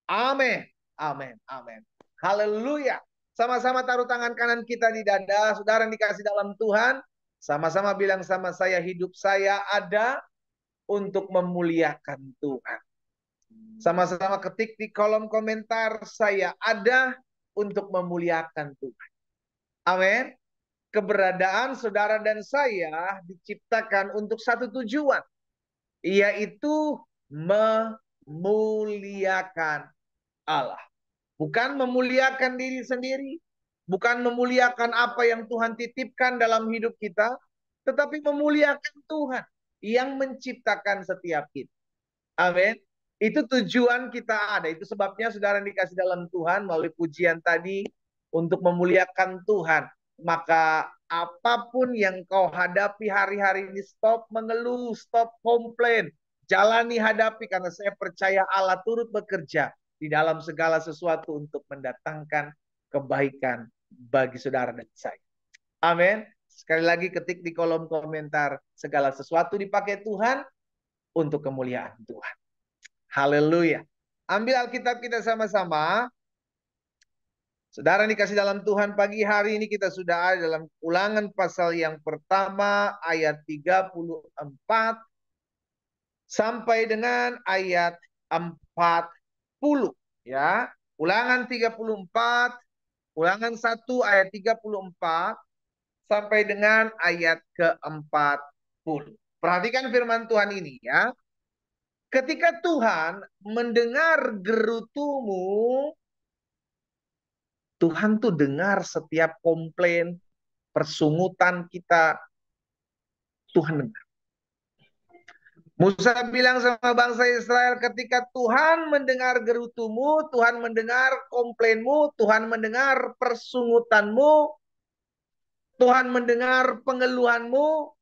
Amin. Amin. Amin. Haleluya. Sama-sama taruh tangan kanan kita di dada. Saudara yang dikasih dalam Tuhan. Sama-sama bilang sama saya, hidup saya ada untuk memuliakan Tuhan. Sama-sama ketik di kolom komentar, saya ada untuk memuliakan Tuhan. Amin. Keberadaan saudara dan saya diciptakan untuk satu tujuan, yaitu memuliakan Allah. Bukan memuliakan diri sendiri, bukan memuliakan apa yang Tuhan titipkan dalam hidup kita, tetapi memuliakan Tuhan yang menciptakan setiap kita. Amin. Itu tujuan kita ada. Itu sebabnya saudara dikasih dalam Tuhan melalui pujian tadi untuk memuliakan Tuhan. Maka apapun yang kau hadapi hari-hari ini, stop mengeluh, stop komplain. Jalani hadapi karena saya percaya Allah turut bekerja di dalam segala sesuatu untuk mendatangkan kebaikan bagi saudara dan saya. Amin. Sekali lagi ketik di kolom komentar, segala sesuatu dipakai Tuhan untuk kemuliaan Tuhan. Haleluya. Ambil Alkitab kita sama-sama. Saudara dikasih dalam Tuhan, pagi hari ini kita sudah ada dalam Ulangan pasal yang pertama ayat 34 sampai dengan ayat 40 ya. Ulangan 34, Ulangan 1 ayat 34 sampai dengan ayat ke-40. Perhatikan firman Tuhan ini ya. Ketika Tuhan mendengar gerutumu, Tuhan tuh dengar setiap komplain, persungutan kita. Tuhan dengar. Musa bilang sama bangsa Israel, ketika Tuhan mendengar gerutumu, Tuhan mendengar komplainmu, Tuhan mendengar persungutanmu, Tuhan mendengar pengeluhanmu,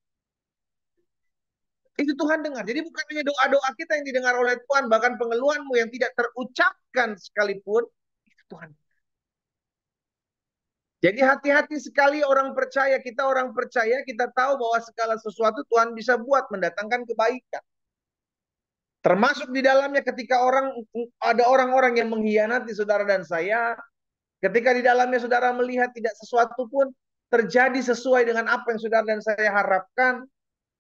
itu Tuhan dengar. Jadi bukan hanya doa-doa kita yang didengar oleh Tuhan, bahkan pengeluhanmu yang tidak terucapkan sekalipun, itu Tuhan. Jadi hati-hati sekali orang percaya, kita tahu bahwa segala sesuatu Tuhan bisa buat mendatangkan kebaikan. Termasuk di dalamnya ketika ada orang-orang yang mengkhianati saudara dan saya, ketika di dalamnya saudara melihat tidak sesuatu pun terjadi sesuai dengan apa yang saudara dan saya harapkan,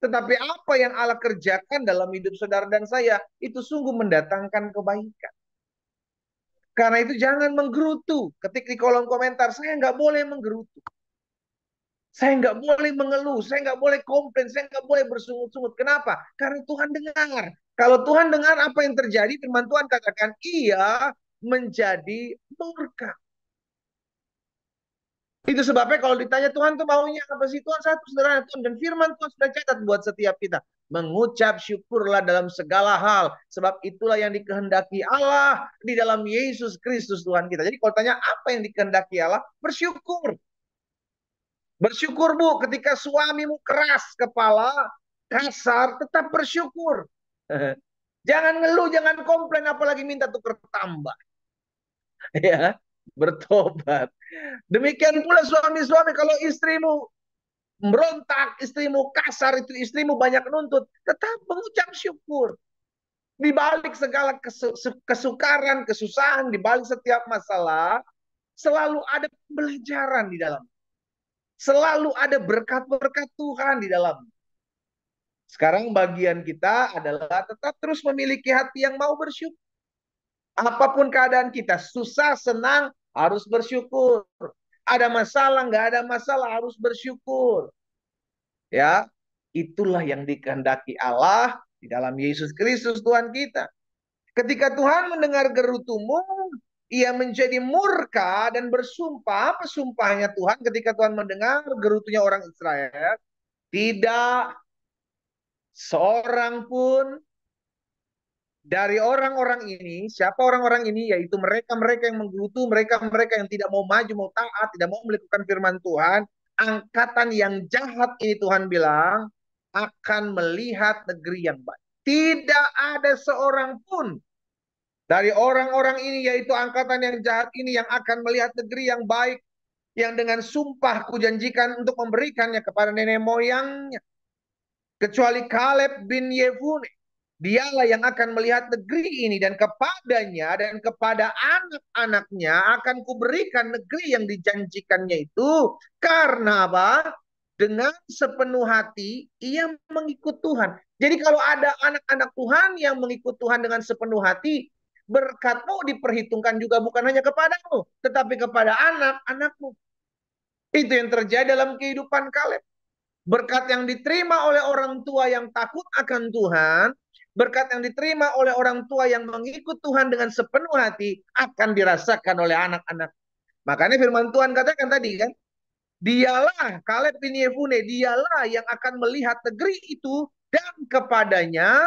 tetapi apa yang Allah kerjakan dalam hidup saudara dan saya, itu sungguh mendatangkan kebaikan. Karena itu jangan menggerutu. Ketik di kolom komentar, saya nggak boleh menggerutu. Saya nggak boleh mengeluh, saya nggak boleh komplain, saya nggak boleh bersungut-sungut. Kenapa? Karena Tuhan dengar. Kalau Tuhan dengar apa yang terjadi, firman Tuhan katakan, ia menjadi murka. Itu sebabnya kalau ditanya Tuhan tuh maunya apa sih? Tuhan satu, sederhana Tuhan. Dan firman Tuhan sudah catat buat setiap kita. Mengucap syukurlah dalam segala hal. Sebab itulah yang dikehendaki Allah di dalam Yesus Kristus Tuhan kita. Jadi kalau tanya apa yang dikehendaki Allah, bersyukur. Bersyukur Bu, ketika suamimu keras kepala, kasar, tetap bersyukur. Jangan ngeluh, jangan komplain, apalagi minta tukar tambah. Ya, bertobat. Demikian pula suami-suami, kalau istrimu merontak, istrimu kasar, itu istrimu banyak nuntut, tetap mengucap syukur. Di balik segala kesukaran, kesusahan, di balik setiap masalah, selalu ada pembelajaran di dalam. Selalu ada berkat-berkat Tuhan di dalam. Sekarang bagian kita adalah tetap terus memiliki hati yang mau bersyukur. Apapun keadaan kita, susah, senang, harus bersyukur. Ada masalah, nggak ada masalah, harus bersyukur. Ya, itulah yang dikehendaki Allah di dalam Yesus Kristus Tuhan kita. Ketika Tuhan mendengar gerutumu, ia menjadi murka dan bersumpah. Apa sumpahnya Tuhan ketika Tuhan mendengar gerutunya orang Israel? Tidak seorang pun dari orang-orang ini, siapa orang-orang ini? Yaitu mereka-mereka yang menggerutu, mereka-mereka yang tidak mau maju, mau taat, tidak mau melakukan firman Tuhan. Angkatan yang jahat ini Tuhan bilang akan melihat negeri yang baik. Tidak ada seorang pun dari orang-orang ini, yaitu angkatan yang jahat ini, yang akan melihat negeri yang baik, yang dengan sumpah kujanjikan untuk memberikannya kepada nenek moyangnya. Kecuali Kaleb bin Yefune. Dialah yang akan melihat negeri ini, dan kepadanya dan kepada anak-anaknya akan kuberikan negeri yang dijanjikannya itu. Karena apa? Dengan sepenuh hati ia mengikut Tuhan. Jadi kalau ada anak-anak Tuhan yang mengikut Tuhan dengan sepenuh hati, berkatmu diperhitungkan juga bukan hanya kepadamu, tetapi kepada anak-anakmu. Itu yang terjadi dalam kehidupan Kaleb. Berkat yang diterima oleh orang tua yang takut akan Tuhan, berkat yang diterima oleh orang tua yang mengikut Tuhan dengan sepenuh hati, akan dirasakan oleh anak-anak. Makanya firman Tuhan katakan tadi kan, dialah Kaleb bin Yefune, dialah yang akan melihat negeri itu, dan kepadanya,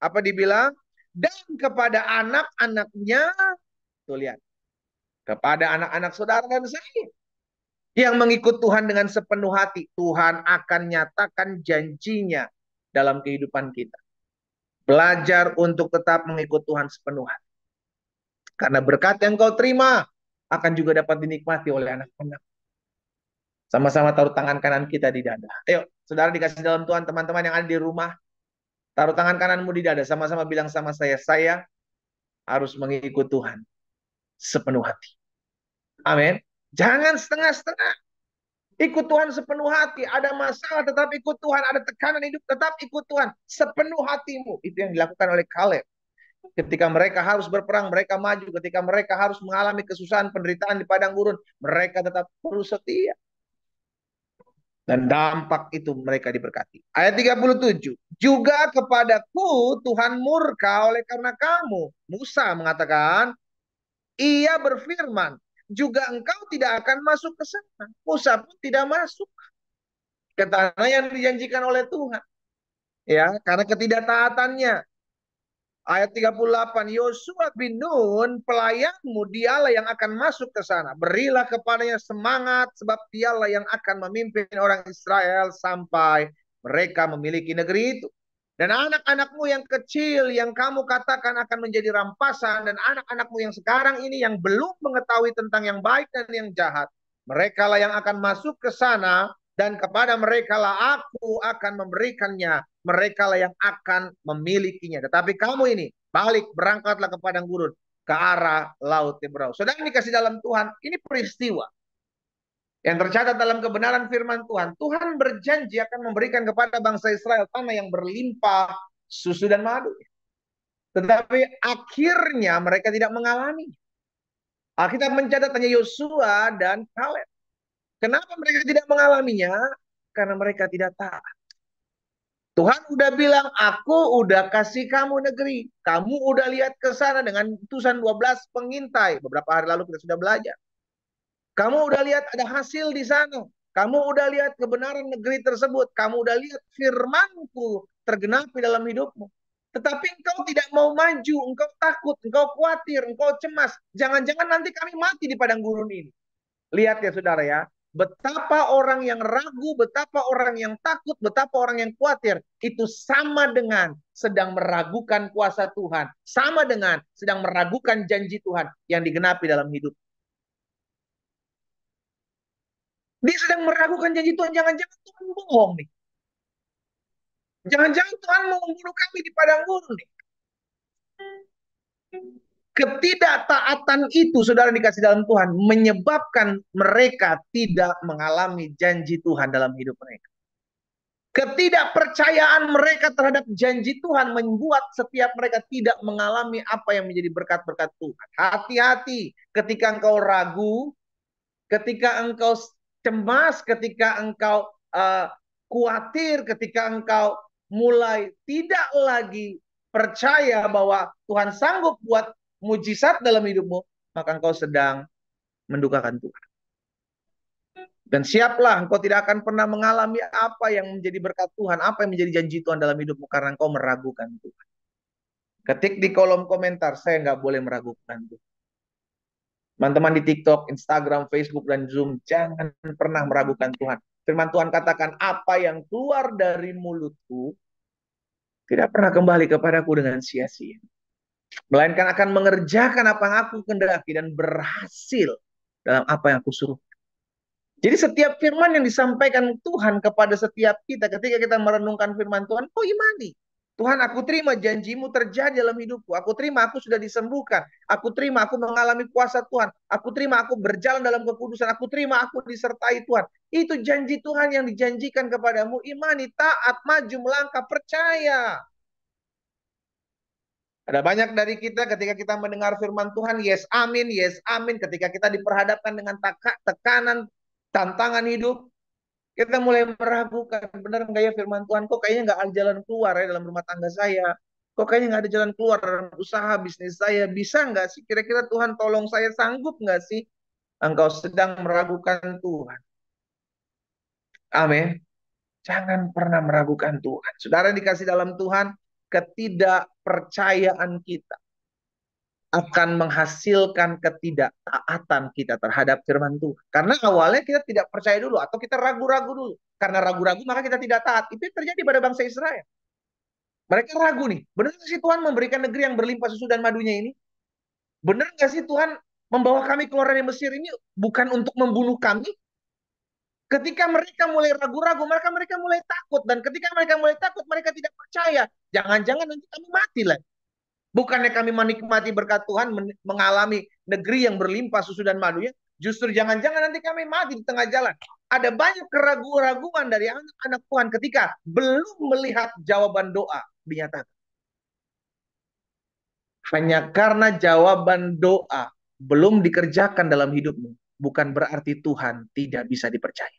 apa dibilang? Dan kepada anak-anaknya, tuh lihat, kepada anak-anak saudara dan saya yang mengikut Tuhan dengan sepenuh hati, Tuhan akan nyatakan janjinya dalam kehidupan kita. Belajar untuk tetap mengikut Tuhan sepenuh hati. Karena berkat yang kau terima akan juga dapat dinikmati oleh anak-anak. Sama-sama taruh tangan kanan kita di dada. Ayo, saudara dikasih dalam Tuhan, teman-teman yang ada di rumah, taruh tangan kananmu di dada. Sama-sama bilang sama saya harus mengikut Tuhan sepenuh hati. Amin. Jangan setengah-setengah. Ikut Tuhan sepenuh hati. Ada masalah tetap ikut Tuhan. Ada tekanan hidup tetap ikut Tuhan. Sepenuh hatimu. Itu yang dilakukan oleh Kaleb. Ketika mereka harus berperang, mereka maju. Ketika mereka harus mengalami kesusahan, penderitaan di padang gurun, mereka tetap terus setia. Dan dampak itu mereka diberkati. Ayat 37. Juga kepadaku Tuhan murka oleh karena kamu. Musa mengatakan, ia berfirman, juga engkau tidak akan masuk ke sana. Musa pun tidak masuk ke tanah yang dijanjikan oleh Tuhan. Ya, karena ketidaktaatannya. Ayat 38, Yosua bin Nun, pelayanmu, dialah yang akan masuk ke sana. Berilah kepadanya semangat, sebab dialah yang akan memimpin orang Israel sampai mereka memiliki negeri itu. Dan anak-anakmu yang kecil, yang kamu katakan akan menjadi rampasan, dan anak-anakmu yang sekarang ini yang belum mengetahui tentang yang baik dan yang jahat, mereka lah yang akan masuk ke sana, dan kepada mereka lah aku akan memberikannya. Mereka lah yang akan memilikinya. Tetapi kamu ini balik, berangkatlah ke padang gurun, ke arah laut Tebrau. Saudara dikasih dalam Tuhan, ini peristiwa yang tercatat dalam kebenaran firman Tuhan. Tuhan berjanji akan memberikan kepada bangsa Israel tanah yang berlimpah susu dan madu. Tetapi akhirnya mereka tidak mengalami. Alkitab mencatat hanya Yosua dan Kaleb. Kenapa mereka tidak mengalaminya? Karena mereka tidak taat. Tuhan udah bilang, aku udah kasih kamu negeri. Kamu udah lihat ke sana dengan utusan 12 pengintai. Beberapa hari lalu kita sudah belajar. Kamu udah lihat ada hasil di sana. Kamu udah lihat kebenaran negeri tersebut. Kamu udah lihat firmanku tergenapi dalam hidupmu. Tetapi engkau tidak mau maju. Engkau takut, engkau khawatir, engkau cemas. Jangan-jangan nanti kami mati di padang gurun ini. Lihat ya saudara ya. Betapa orang yang ragu, betapa orang yang takut, betapa orang yang khawatir. Itu sama dengan sedang meragukan kuasa Tuhan. Sama dengan sedang meragukan janji Tuhan yang digenapi dalam hidup. Dia sedang meragukan janji Tuhan. Jangan-jangan Tuhan bohong nih. Jangan-jangan Tuhan mau membunuh kami di padang gurun nih. Ketidaktaatan itu, saudara dikasih dalam Tuhan, menyebabkan mereka tidak mengalami janji Tuhan dalam hidup mereka. Ketidakpercayaan mereka terhadap janji Tuhan membuat setiap mereka tidak mengalami apa yang menjadi berkat-berkat Tuhan. Hati-hati ketika engkau ragu, ketika engkau cemas, ketika engkau khawatir, ketika engkau mulai tidak lagi percaya bahwa Tuhan sanggup buat mujizat dalam hidupmu, maka engkau sedang mendukakan Tuhan. Dan siaplah, engkau tidak akan pernah mengalami apa yang menjadi berkat Tuhan, apa yang menjadi janji Tuhan dalam hidupmu, karena engkau meragukan Tuhan. Ketik di kolom komentar, saya nggak boleh meragukan Tuhan. Teman-teman di TikTok, Instagram, Facebook, dan Zoom, jangan pernah meragukan Tuhan. Firman Tuhan katakan, apa yang keluar dari mulutku tidak pernah kembali kepadaku dengan sia-sia. Melainkan akan mengerjakan apa yang aku kehendaki dan berhasil dalam apa yang aku suruh. Jadi setiap firman yang disampaikan Tuhan kepada setiap kita, ketika kita merenungkan firman Tuhan, kau imani. Tuhan, aku terima janjimu terjadi dalam hidupku. Aku terima aku sudah disembuhkan. Aku terima aku mengalami kuasa Tuhan. Aku terima aku berjalan dalam kekudusan. Aku terima aku disertai Tuhan. Itu janji Tuhan yang dijanjikan kepadamu. Imani, taat, maju, melangkah, percaya. Ada banyak dari kita ketika kita mendengar firman Tuhan, yes amin, yes amin. Ketika kita diperhadapkan dengan tekanan, tantangan hidup, kita mulai meragukan, benar nggak ya firman Tuhan? Kok kayaknya nggak ada jalan keluar ya dalam rumah tangga saya? Kok kayaknya nggak ada jalan keluar dalam usaha bisnis saya? Bisa nggak sih? Kira-kira Tuhan tolong saya, sanggup nggak sih? Engkau sedang meragukan Tuhan. Amin. Jangan pernah meragukan Tuhan. Saudara dikasih dalam Tuhan, ketidakpercayaan kita akan menghasilkan ketidaktaatan kita terhadap firman Tuhan. Karena awalnya kita tidak percaya dulu atau kita ragu-ragu dulu. Karena ragu-ragu maka kita tidak taat. Itu yang terjadi pada bangsa Israel. Mereka ragu nih. Benar nggak sih Tuhan memberikan negeri yang berlimpah susu dan madunya ini? Benar nggak sih Tuhan membawa kami keluar dari Mesir ini bukan untuk membunuh kami? Ketika mereka mulai ragu-ragu, mereka mulai takut. Dan ketika mereka mulai takut, mereka tidak percaya. Jangan-jangan nanti kami mati lah. Bukannya kami menikmati berkat Tuhan, mengalami negeri yang berlimpah susu dan madunya, justru jangan-jangan nanti kami mati di tengah jalan. Ada banyak keraguan-raguan dari anak-anak Tuhan ketika belum melihat jawaban doa dinyatakan. Hanya karena jawaban doa belum dikerjakan dalam hidupmu, bukan berarti Tuhan tidak bisa dipercaya.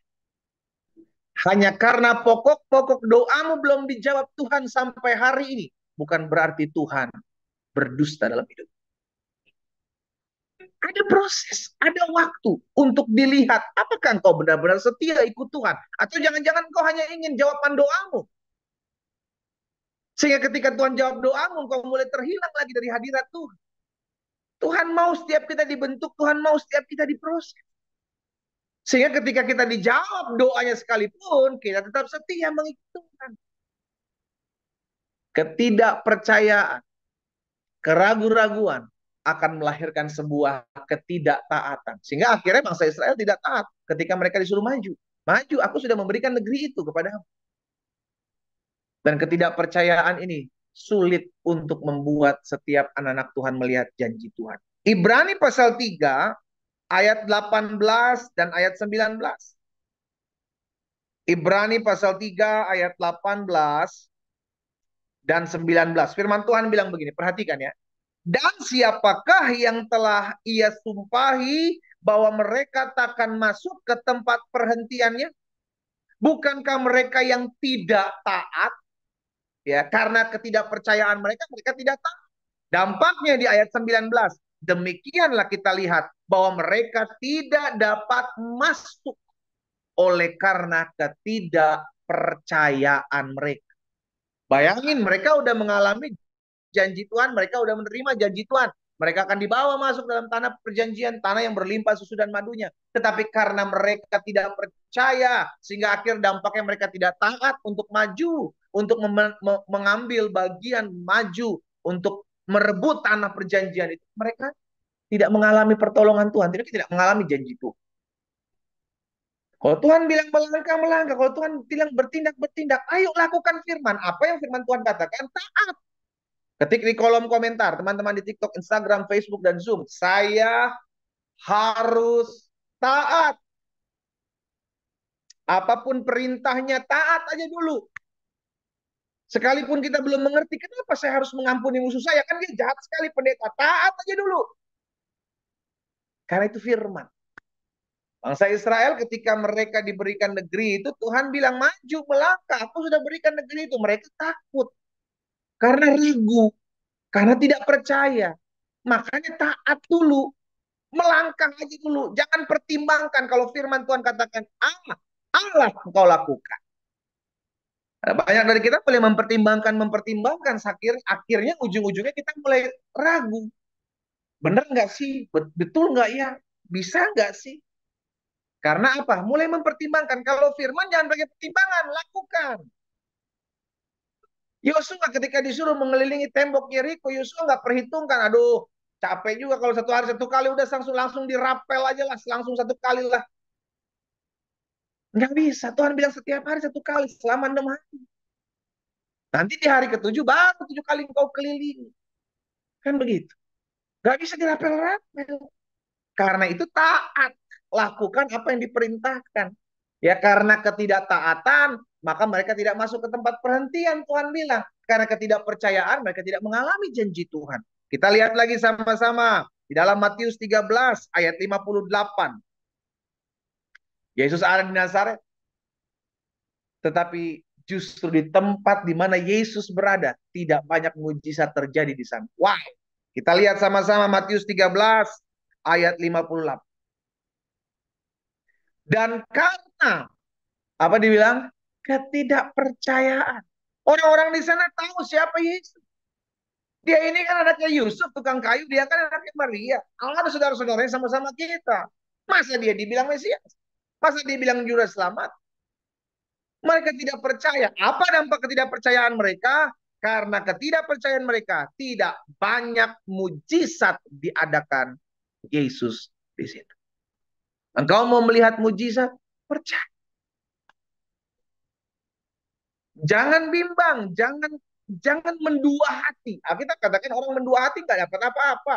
Hanya karena pokok-pokok doamu belum dijawab Tuhan sampai hari ini, bukan berarti Tuhan berdusta dalam hidup. Ada proses, ada waktu untuk dilihat apakah engkau benar-benar setia ikut Tuhan. Atau jangan-jangan engkau hanya ingin jawaban doamu. Sehingga ketika Tuhan jawab doamu, engkau mulai terhilang lagi dari hadirat Tuhan. Tuhan mau setiap kita dibentuk, Tuhan mau setiap kita diproses. Sehingga ketika kita dijawab doanya sekalipun, kita tetap setia mengikuti Tuhan. Ketidakpercayaan, keraguan-raguan akan melahirkan sebuah ketidaktaatan. Sehingga akhirnya bangsa Israel tidak taat ketika mereka disuruh maju. Maju, aku sudah memberikan negeri itu kepadamu. Dan ketidakpercayaan ini sulit untuk membuat setiap anak-anak Tuhan melihat janji Tuhan. Ibrani pasal 3 ayat 18 dan ayat 19. Ibrani pasal 3 ayat 18 dan 19. Firman Tuhan bilang begini, perhatikan ya. Dan siapakah yang telah ia sumpahi bahwa mereka takkan masuk ke tempat perhentiannya? Bukankah mereka yang tidak taat? Ya, karena ketidakpercayaan mereka, mereka tidak taat. Dampaknya di ayat 19. Demikianlah kita lihat bahwa mereka tidak dapat masuk oleh karena ketidakpercayaan mereka. Bayangin, mereka udah mengalami janji Tuhan, mereka udah menerima janji Tuhan. Mereka akan dibawa masuk dalam tanah perjanjian, tanah yang berlimpah susu dan madunya. Tetapi karena mereka tidak percaya, sehingga akhir dampaknya mereka tidak taat untuk maju, untuk mengambil bagian maju, untuk merebut tanah perjanjian itu. Mereka tidak mengalami pertolongan Tuhan, tidak mengalami janji Tuhan. Kalau Tuhan bilang melangkah, melangkah. Kalau Tuhan bilang bertindak, bertindak. Ayo lakukan firman. Apa yang firman Tuhan katakan? Taat. Ketik di kolom komentar, teman-teman di TikTok, Instagram, Facebook, dan Zoom. Saya harus taat. Apapun perintahnya, taat aja dulu. Sekalipun kita belum mengerti, kenapa saya harus mengampuni musuh saya? Kan dia jahat sekali pendeta. Taat aja dulu. Karena itu firman. Bangsa Israel ketika mereka diberikan negeri itu, Tuhan bilang maju, melangkah. Aku sudah berikan negeri itu. Mereka takut. Karena ragu. Karena tidak percaya. Makanya taat dulu. Melangkah aja dulu. Jangan pertimbangkan kalau firman Tuhan katakan Allah engkau lakukan. Banyak dari kita boleh mempertimbangkan. Akhirnya ujung-ujungnya kita mulai ragu. Bener nggak sih? Betul nggak ya? Bisa nggak sih? Karena apa? Mulai mempertimbangkan. Kalau firman jangan pakai pertimbangan, lakukan. Yosua ketika disuruh mengelilingi tembok Yeriko, Yosua nggak perhitungkan. Aduh, capek juga kalau satu hari satu kali udah langsung dirapel aja lah, langsung satu kali lah. Nggak bisa. Tuhan bilang setiap hari satu kali selama 6 hari. Nanti di hari ketujuh baru 7 kali engkau keliling. Kan begitu. Gak bisa dirapel-rapel. Karena itu taat. Lakukan apa yang diperintahkan. Ya karena ketidaktaatan, maka mereka tidak masuk ke tempat perhentian. Tuhan bilang. Karena ketidakpercayaan, mereka tidak mengalami janji Tuhan. Kita lihat lagi sama-sama. Di dalam Matius 13 ayat 58. Yesus ada di Nazaret. Tetapi justru di tempat di mana Yesus berada, tidak banyak mujizat terjadi di sana. Wah, kita lihat sama-sama Matius 13 ayat 58. Dan karena apa dibilang? Ketidakpercayaan. Orang-orang di sana tahu siapa Yesus. Dia ini kan anaknya Yusuf, tukang kayu. Dia kan anaknya Maria. Allah ada saudara-saudaranya sama-sama kita. Masa dia dibilang Mesias? Masa dia bilang juru selamat? Mereka tidak percaya. Apa dampak ketidakpercayaan mereka? Karena ketidakpercayaan mereka tidak banyak mujizat diadakan Yesus di situ. Engkau mau melihat mujizat? Percaya. Jangan bimbang, jangan mendua hati. Kita katakan orang mendua hati nggak dapat apa-apa.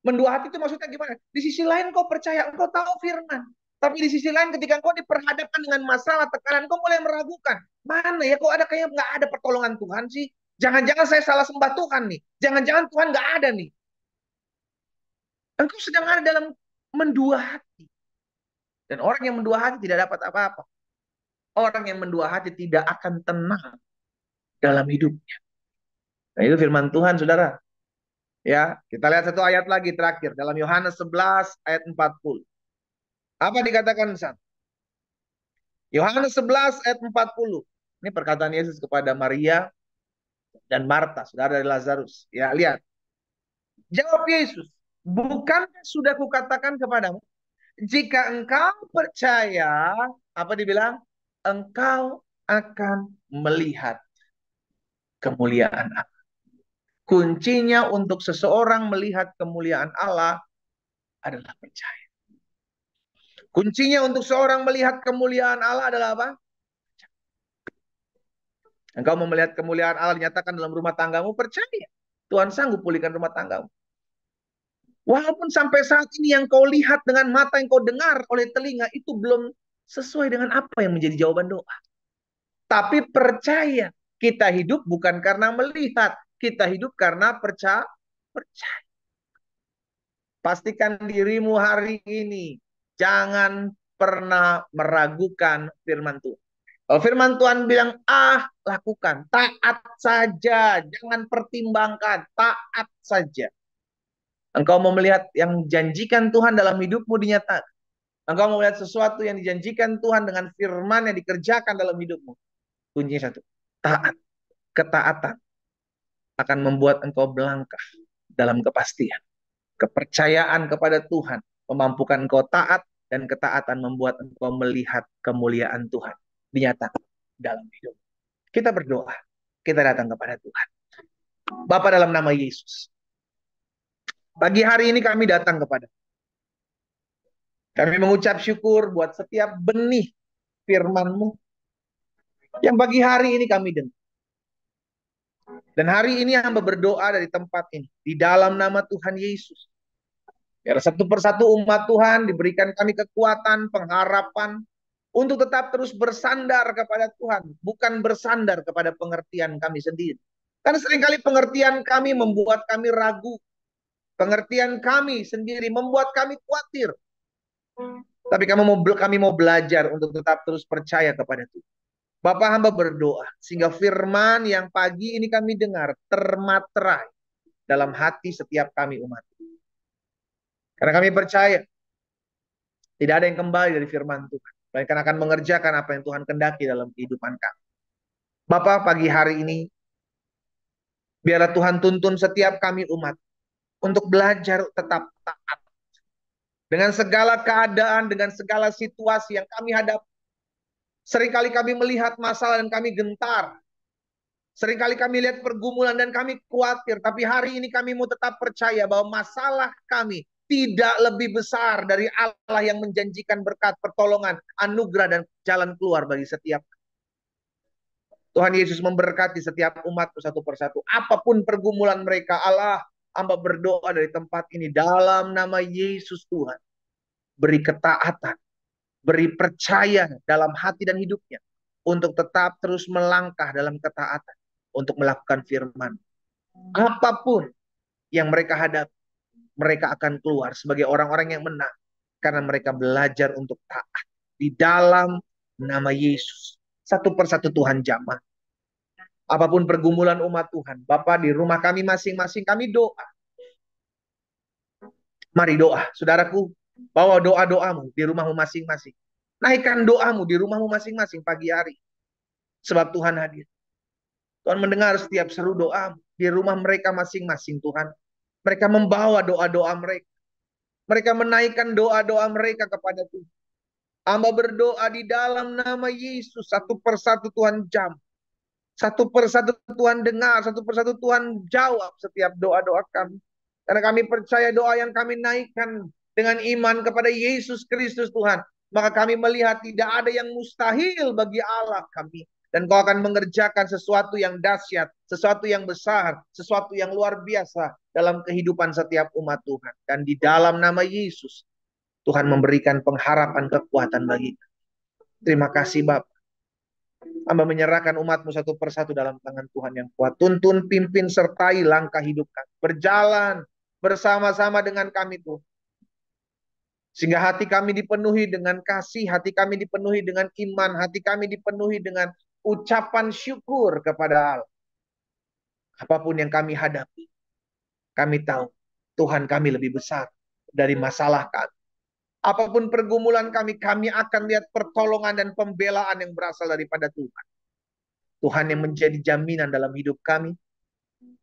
Mendua hati itu maksudnya gimana? Di sisi lain kau percaya, engkau tahu firman. Tapi di sisi lain ketika engkau diperhadapkan dengan masalah, tekanan, kau mulai meragukan. Mana ya, kok ada kayaknya nggak ada pertolongan Tuhan sih? Jangan-jangan saya salah sembah Tuhan nih. Jangan-jangan Tuhan nggak ada nih. Engkau sedang ada dalam mendua hati. Dan orang yang mendua hati tidak dapat apa-apa. Orang yang mendua hati tidak akan tenang dalam hidupnya. Nah itu firman Tuhan, saudara. Ya, kita lihat satu ayat lagi terakhir dalam Yohanes 11 ayat 40. Apa dikatakan di sana? Yohanes 11 ayat 40. Ini perkataan Yesus kepada Maria dan Marta, saudara dari Lazarus. Ya, lihat. Jawab Yesus, bukankah sudah kukatakan kepadamu, jika engkau percaya, apa dibilang? Engkau akan melihat kemuliaan Allah. Kuncinya untuk seseorang melihat kemuliaan Allah adalah percaya. Kuncinya untuk seorang melihat kemuliaan Allah adalah apa? Engkau mau melihat kemuliaan Allah dinyatakan dalam rumah tanggamu, percaya. Tuhan sanggup pulihkan rumah tanggamu. Walaupun sampai saat ini yang kau lihat dengan mata, yang kau dengar oleh telinga, itu belum sesuai dengan apa yang menjadi jawaban doa. Tapi percaya, kita hidup bukan karena melihat, kita hidup karena percaya. Pastikan dirimu hari ini, jangan pernah meragukan firman Tuhan. Kalau firman Tuhan bilang lakukan, taat saja, jangan pertimbangkan, taat saja. Engkau mau melihat yang janjikan Tuhan dalam hidupmu dinyatakan. Engkau mau melihat sesuatu yang dijanjikan Tuhan dengan firman yang dikerjakan dalam hidupmu. Kuncinya satu, taat. Ketaatan akan membuat engkau melangkah dalam kepastian. Kepercayaan kepada Tuhan memampukan engkau taat, dan ketaatan membuat engkau melihat kemuliaan Tuhan dinyatakan dalam hidup. Kita berdoa, kita datang kepada Tuhan. Bapa, dalam nama Yesus, pagi hari ini kami datang kepada. Kami mengucap syukur buat setiap benih firman-Mu yang pagi hari ini kami dengar. Dan hari ini hamba berdoa dari tempat ini, di dalam nama Tuhan Yesus. Biar satu persatu umat Tuhan diberikan kami kekuatan, pengharapan, untuk tetap terus bersandar kepada Tuhan. Bukan bersandar kepada pengertian kami sendiri. Karena seringkali pengertian kami membuat kami ragu. Pengertian kami sendiri membuat kami khawatir. Tapi kami mau belajar untuk tetap terus percaya kepada Tuhan. Bapak hamba berdoa, sehingga firman yang pagi ini kami dengar termaterai dalam hati setiap kami umat. Karena kami percaya, tidak ada yang kembali dari firman Tuhan, melainkan akan mengerjakan apa yang Tuhan kehendaki dalam kehidupan kami. Bapak, pagi hari ini, biarlah Tuhan tuntun setiap kami umat untuk belajar tetap taat. Dengan segala keadaan, dengan segala situasi yang kami hadapi. Seringkali kami melihat masalah dan kami gentar. Seringkali kami lihat pergumulan dan kami khawatir. Tapi hari ini kami mau tetap percaya bahwa masalah kami tidak lebih besar dari Allah yang menjanjikan berkat, pertolongan, anugerah, dan jalan keluar bagi setiap. Tuhan Yesus memberkati setiap umat satu persatu. Apapun pergumulan mereka, Allah, hamba berdoa dari tempat ini dalam nama Yesus Tuhan. Beri ketaatan, beri percaya dalam hati dan hidupnya untuk tetap terus melangkah dalam ketaatan untuk melakukan firman. Apapun yang mereka hadapi, mereka akan keluar sebagai orang-orang yang menang karena mereka belajar untuk taat di dalam nama Yesus. Satu persatu Tuhan jamah. Apapun pergumulan umat Tuhan, Bapak di rumah kami masing-masing, kami doa. Mari doa, saudaraku, bawa doa-doamu di rumahmu masing-masing. Naikkan doamu di rumahmu masing-masing pagi hari. Sebab Tuhan hadir. Tuhan mendengar setiap seru doa di rumah mereka masing-masing, Tuhan. Mereka membawa doa-doa mereka. Mereka menaikkan doa-doa mereka kepada Tuhan. Hamba berdoa di dalam nama Yesus. Satu persatu Tuhan jam. Satu persatu Tuhan dengar. Satu persatu Tuhan jawab setiap doa-doa kami. Karena kami percaya doa yang kami naikkan dengan iman kepada Yesus Kristus Tuhan. Maka kami melihat tidak ada yang mustahil bagi Allah kami. Dan kau akan mengerjakan sesuatu yang dahsyat, sesuatu yang besar, sesuatu yang luar biasa dalam kehidupan setiap umat Tuhan. Dan di dalam nama Yesus, Tuhan memberikan pengharapan kekuatan bagi kita. Terima kasih Bapak. Hamba menyerahkan umatmu satu persatu dalam tangan Tuhan yang kuat. Tuntun, pimpin, sertai langkah hidup kami. Berjalan bersama-sama dengan kami Tuhan. Sehingga hati kami dipenuhi dengan kasih, hati kami dipenuhi dengan iman, hati kami dipenuhi dengan ucapan syukur kepada Allah. Apapun yang kami hadapi, kami tahu Tuhan kami lebih besar dari masalah kami. Apapun pergumulan kami akan lihat pertolongan dan pembelaan yang berasal daripada Tuhan. Tuhan yang menjadi jaminan dalam hidup kami.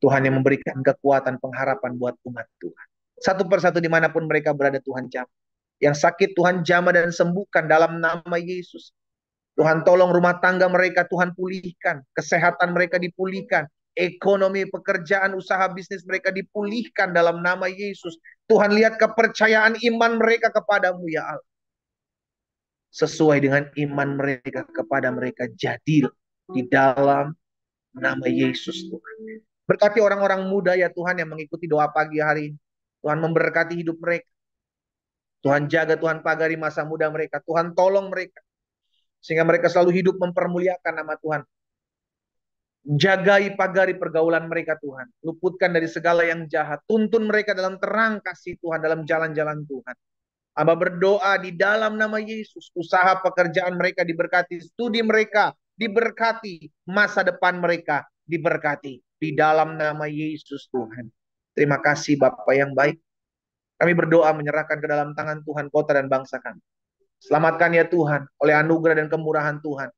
Tuhan yang memberikan kekuatan pengharapan buat umat Tuhan. Satu persatu dimanapun mereka berada Tuhan jamah. Yang sakit Tuhan jamah dan sembuhkan dalam nama Yesus. Tuhan tolong rumah tangga mereka Tuhan pulihkan. Kesehatan mereka dipulihkan. Ekonomi, pekerjaan, usaha bisnis mereka dipulihkan dalam nama Yesus. Tuhan lihat kepercayaan iman mereka kepadamu ya Allah. Sesuai dengan iman mereka kepada mereka jadilah di dalam nama Yesus Tuhan. Berkati orang-orang muda ya Tuhan yang mengikuti doa pagi hari ini. Tuhan memberkati hidup mereka. Tuhan jaga, Tuhan pagari masa muda mereka. Tuhan tolong mereka. Sehingga mereka selalu hidup mempermuliakan nama Tuhan. Jagai pagari pergaulan mereka Tuhan. Luputkan dari segala yang jahat. Tuntun mereka dalam terang kasih Tuhan. Dalam jalan-jalan Tuhan. Hamba berdoa di dalam nama Yesus. Usaha pekerjaan mereka diberkati. Studi mereka diberkati. Masa depan mereka diberkati. Di dalam nama Yesus Tuhan. Terima kasih Bapak yang baik. Kami berdoa menyerahkan ke dalam tangan Tuhan kota dan bangsa kami. Selamatkan ya Tuhan oleh anugerah dan kemurahan Tuhan.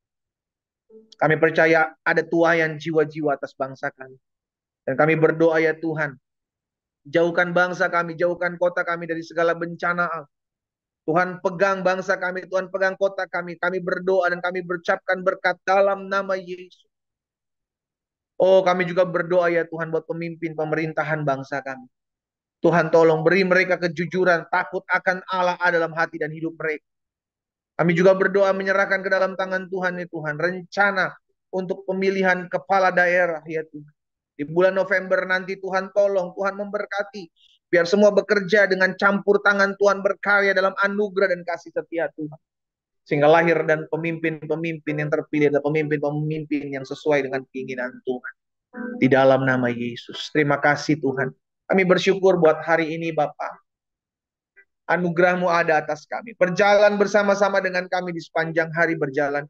Kami percaya ada tuaian jiwa-jiwa atas bangsa kami. Dan kami berdoa ya Tuhan. Jauhkan bangsa kami, jauhkan kota kami dari segala bencana. Tuhan pegang bangsa kami, Tuhan pegang kota kami. Kami berdoa dan kami berucapkan berkat dalam nama Yesus. Oh kami juga berdoa ya Tuhan buat pemimpin pemerintahan bangsa kami. Tuhan tolong beri mereka kejujuran, takut akan Allah dalam hati dan hidup mereka. Kami juga berdoa menyerahkan ke dalam tangan Tuhan ya Tuhan. Rencana untuk pemilihan kepala daerah ya Tuhan. Di bulan November nanti Tuhan tolong, Tuhan memberkati. Biar semua bekerja dengan campur tangan Tuhan berkarya dalam anugerah dan kasih setia Tuhan. Sehingga lahir dan pemimpin-pemimpin yang terpilih adalah pemimpin-pemimpin yang sesuai dengan keinginan Tuhan. Di dalam nama Yesus. Terima kasih Tuhan. Kami bersyukur buat hari ini Bapak. Anugerah-Mu ada atas kami. Berjalan bersama-sama dengan kami di sepanjang hari berjalan.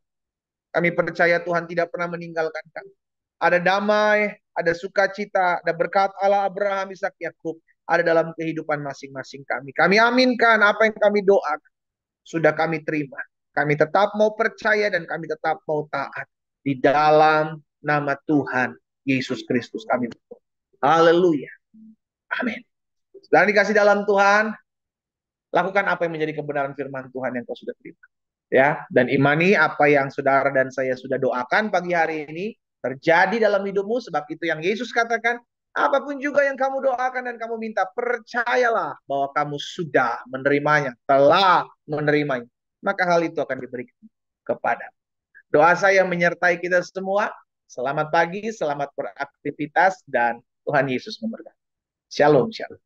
Kami percaya Tuhan tidak pernah meninggalkan kami. Ada damai, ada sukacita, ada berkat Allah Abraham, Ishak, Yakub. Ada dalam kehidupan masing-masing kami. Kami aminkan apa yang kami doakan. Sudah kami terima. Kami tetap mau percaya dan kami tetap mau taat. Di dalam nama Tuhan Yesus Kristus kami berdoa. Haleluya. Amin. Dan dikasih dalam Tuhan, lakukan apa yang menjadi kebenaran firman Tuhan yang kau sudah terima. Ya, dan imani apa yang saudara dan saya sudah doakan pagi hari ini terjadi dalam hidupmu, sebab itu yang Yesus katakan, apapun juga yang kamu doakan dan kamu minta, percayalah bahwa kamu sudah menerimanya, telah menerimanya. Maka hal itu akan diberikan kepada. Doa saya menyertai kita semua. Selamat pagi, selamat beraktivitas, dan Tuhan Yesus memberkati. Shalom, shalom.